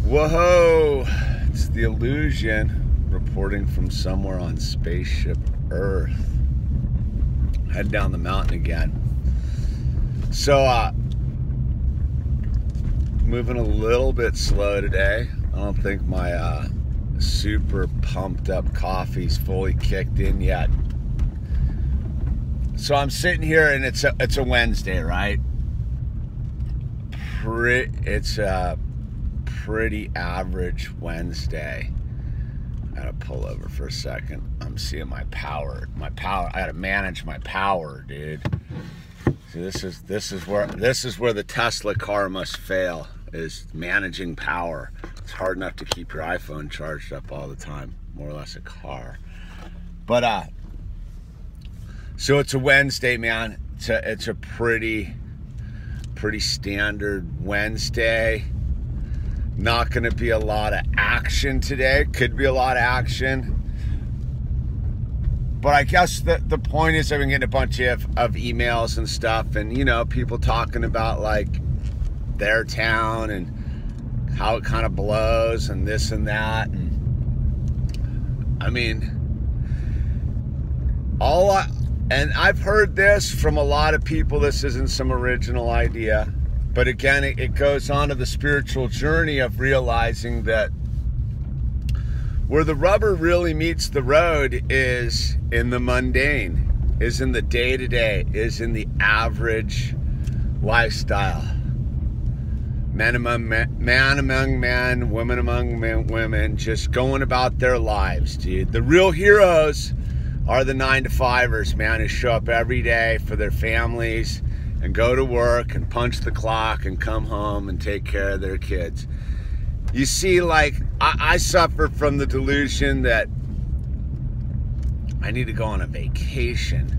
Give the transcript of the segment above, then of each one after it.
Whoa, it's the Illusion reporting from somewhere on Spaceship Earth. Heading down the mountain again. So, moving a little bit slow today. I don't think my super pumped up coffee's fully kicked in yet. So I'm sitting here and it's a Wednesday, right? It's a pretty average Wednesday. I gotta pull over for a second. I'm seeing my power. I gotta manage my power, dude. See, this is where the Tesla car must fail, is managing power. It's hard enough to keep your iPhone charged up all the time, more or less a car. But so it's a Wednesday, man. It's a pretty standard Wednesday. Not going to be a lot of action today. Could be a lot of action. But I guess the point is I've been getting a bunch of emails and stuff, and, you know, people talking about, like, their town and how it kind of blows and this and that. And I mean, and I've heard this from a lot of people. This isn't some original idea. But again, it goes on to the spiritual journey of realizing that where the rubber really meets the road is in the mundane, is in the day-to-day, is in the average lifestyle. Man among men, women among women, just going about their lives, dude. The real heroes are the 9-to-5ers, man, who show up every day for their families and go to work and punch the clock and come home and take care of their kids. You see, like, I suffer from the delusion that I need to go on a vacation.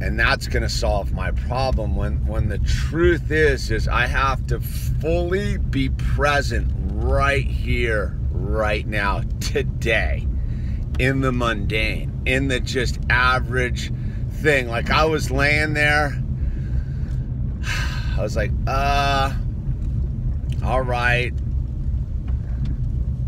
And that's going to solve my problem, when the truth is I have to fully be present right here, right now, today, in the mundane, in the just average thing. Like, I was laying there, I was like, all right,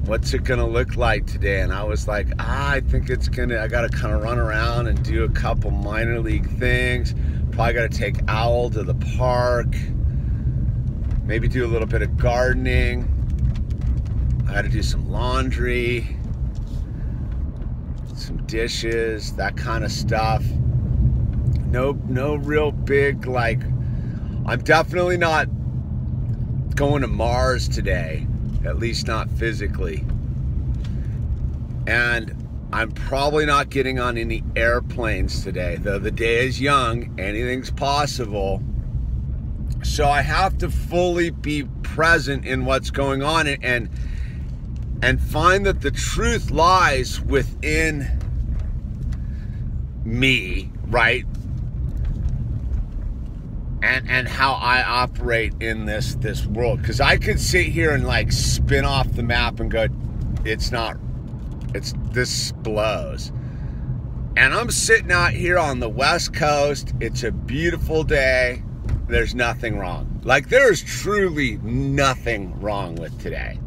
what's it gonna look like today? And I was like, I think I gotta kind of run around and do a couple minor league things. Probably gotta take Owl to the park, maybe do a little bit of gardening. I gotta do some laundry, some dishes, that kind of stuff. No real big, like, I'm definitely not going to Mars today, at least not physically. And I'm probably not getting on any airplanes today, though the day is young, anything's possible. So I have to fully be present in what's going on and find that the truth lies within me, right? And how I operate in this world. Because I could sit here and, like, spin off the map and go, this blows. And I'm sitting out here on the West Coast. It's a beautiful day. There's nothing wrong. Like, there's truly nothing wrong with today.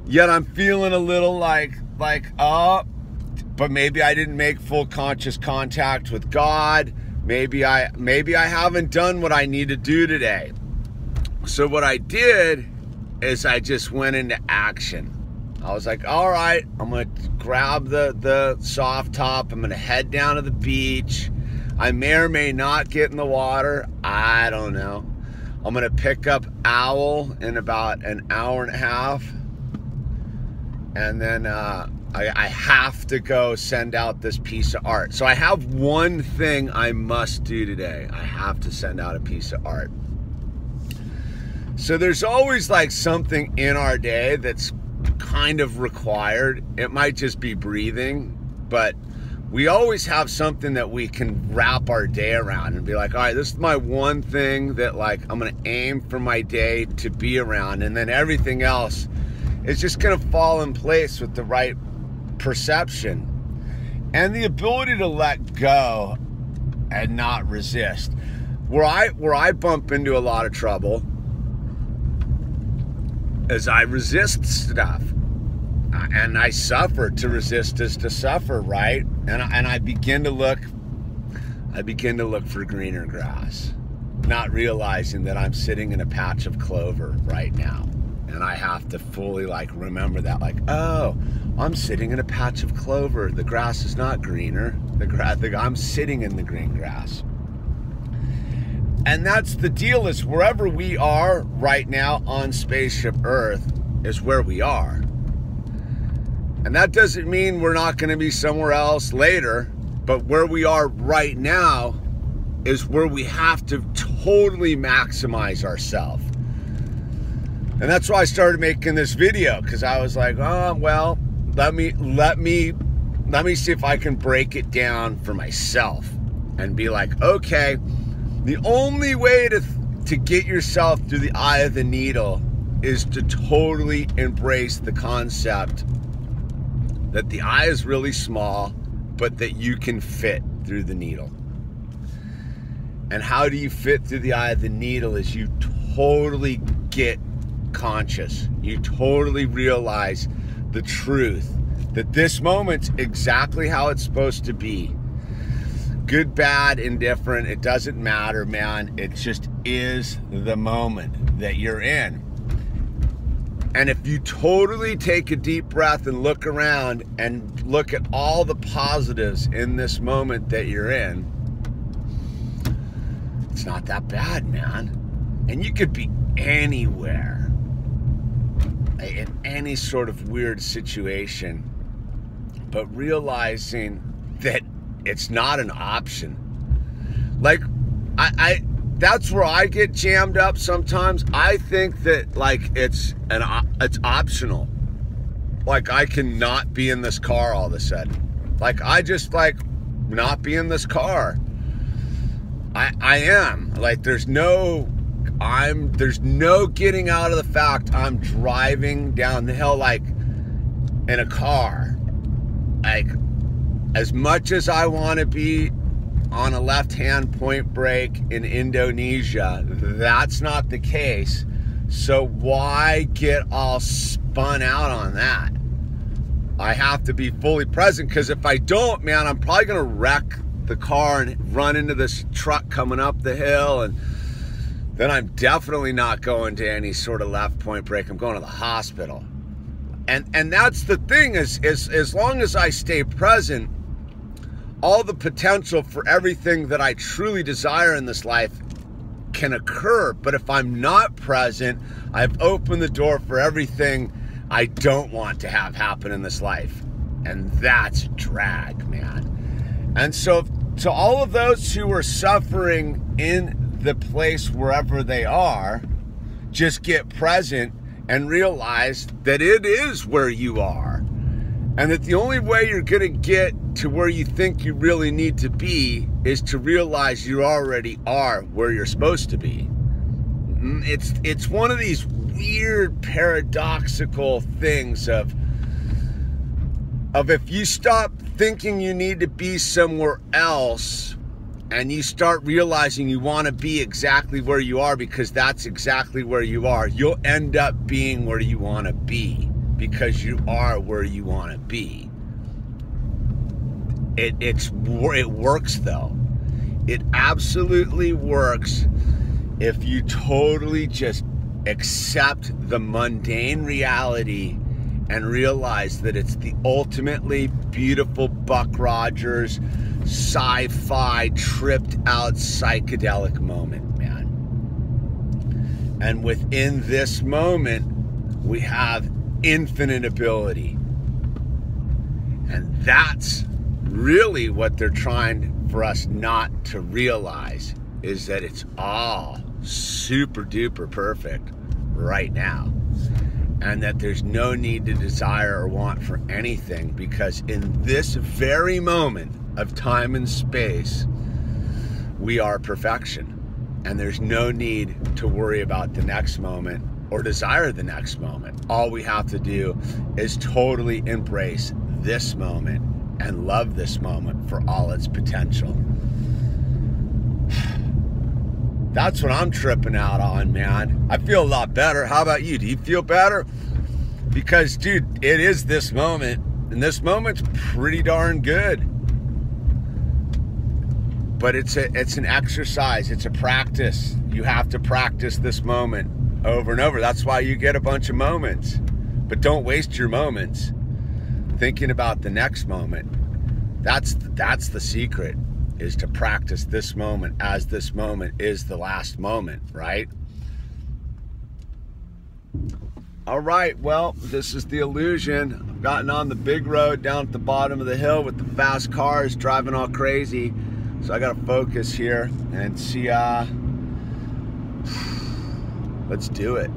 Yet I'm feeling a little like, oh, but maybe I didn't make full conscious contact with God. Maybe I haven't done what I need to do today. So what I did is I just went into action. I was like, all right, I'm gonna grab the soft top. I'm gonna head down to the beach. I may or may not get in the water. I don't know. I'm gonna pick up Owl in about an hour and a half. And then I have to go send out this piece of art. So I have one thing I must do today. I have to send out a piece of art. So there's always, like, something in our day that's kind of required. It might just be breathing, but we always have something that we can wrap our day around and be like, all right, this is my one thing that, like, I'm gonna aim for my day to be around, and then everything else is just gonna fall in place with the right perception and the ability to let go and not resist. Where I bump into a lot of trouble is I resist stuff. And I suffer. To resist is to suffer, right? And I begin to look for greener grass, not realizing that I'm sitting in a patch of clover right now. And I have to fully remember that, oh, I'm sitting in a patch of clover. The grass is not greener. I'm sitting in the green grass. And that's the deal, is wherever we are right now on Spaceship Earth is where we are. And that doesn't mean we're not going to be somewhere else later, but where we are right now is where we have to totally maximize ourselves. And that's why I started making this video, because I was like, oh, well, let me see if I can break it down for myself and be like, okay, the only way to get yourself through the eye of the needle is to totally embrace the concept that the eye is really small, but that you can fit through the needle. And how do you fit through the eye of the needle is you totally get conscious. You totally realize the truth that this moment's exactly how it's supposed to be. Good, bad, indifferent, it doesn't matter, man. It just is the moment that you're in. And if you totally take a deep breath and look around and look at all the positives in this moment that you're in, it's not that bad, man. And you could be anywhere, in any sort of weird situation, but realizing that it's not an option. That's where I get jammed up sometimes. I think that it's optional. I cannot be in this car all of a sudden. I just not be in this car. I am. There's no getting out of the fact I'm driving down the hill in a car. As much as I want to be on a left-hand point brake in Indonesia, that's not the case. So why get all spun out on that? I have to be fully present, because if I don't, man, I'm probably gonna wreck the car and run into this truck coming up the hill, and then I'm definitely not going to any sort of left point brake. I'm going to the hospital. And that's the thing, is as long as I stay present, all the potential for everything that I truly desire in this life can occur. But if I'm not present, I've opened the door for everything I don't want to have happen in this life. And that's drag, man. And so to all of those who are suffering in the place wherever they are, just get present and realize that it is where you are. And that the only way you're going to get to where you think you really need to be is to realize you already are where you're supposed to be. It's one of these weird paradoxical things of if you stop thinking you need to be somewhere else and you start realizing you want to be exactly where you are because that's exactly where you are, you'll end up being where you want to be. Because you are where you want to be. It works though. It absolutely works if you totally just accept the mundane reality and realize that it's the ultimately beautiful Buck Rogers sci-fi tripped out psychedelic moment, man. And within this moment, we have infinite ability. And that's really what they're trying for us not to realize, is that it's all super duper perfect right now. And that there's no need to desire or want for anything, because in this very moment of time and space, we are perfection. And there's no need to worry about the next moment or desire the next moment. All we have to do is totally embrace this moment and love this moment for all its potential. That's what I'm tripping out on, man. I feel a lot better. How about you? Do you feel better? Because, dude, it is this moment, and this moment's pretty darn good. But it's an exercise. It's a practice. You have to practice this moment over and over. That's why you get a bunch of moments. But don't waste your moments thinking about the next moment. That's the secret, is to practice this moment as this moment is the last moment, right? All right, well, this is the illusion. I've gotten on the big road down at the bottom of the hill with the fast cars driving all crazy. So I gotta focus here and see, let's do it.